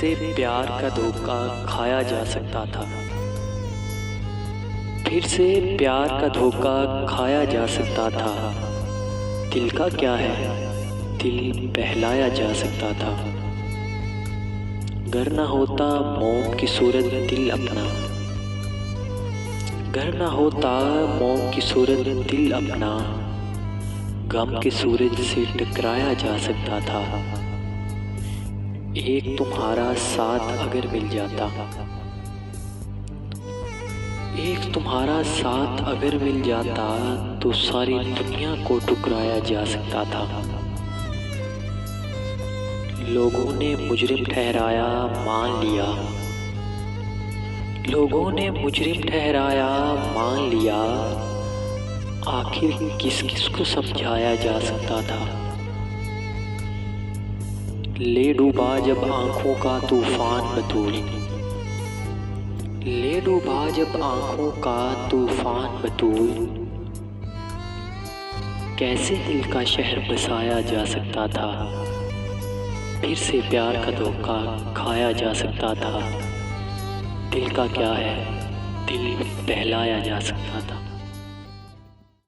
से प्यार का धोखा खाया जा सकता था। फिर से प्यार का धोखा खाया जा सकता था। दिल का क्या है, दिल बहलाया जा सकता था। घर ना होता मोम की सूरत दिल अपना, घर ना होता मोम की सूरत दिल अपना, गम के सूरज से टकराया जा सकता था। एक तुम्हारा साथ अगर मिल जाता, एक तुम्हारा साथ अगर मिल जाता तो सारी दुनिया को ठुकराया जा सकता था। लोगों ने मुजरिम ठहराया मान लिया, लोगों ने मुजरिम ठहराया मान लिया, आखिर किस किस को समझाया जा सकता था। ले डूबा जब आंखों का तूफान बतूल, ले डूबा जब आंखों का तूफान बतूल, कैसे दिल का शहर बसाया जा सकता था। फिर से प्यार का धोखा खाया जा सकता था। दिल का क्या है, दिल बहलाया जा सकता था।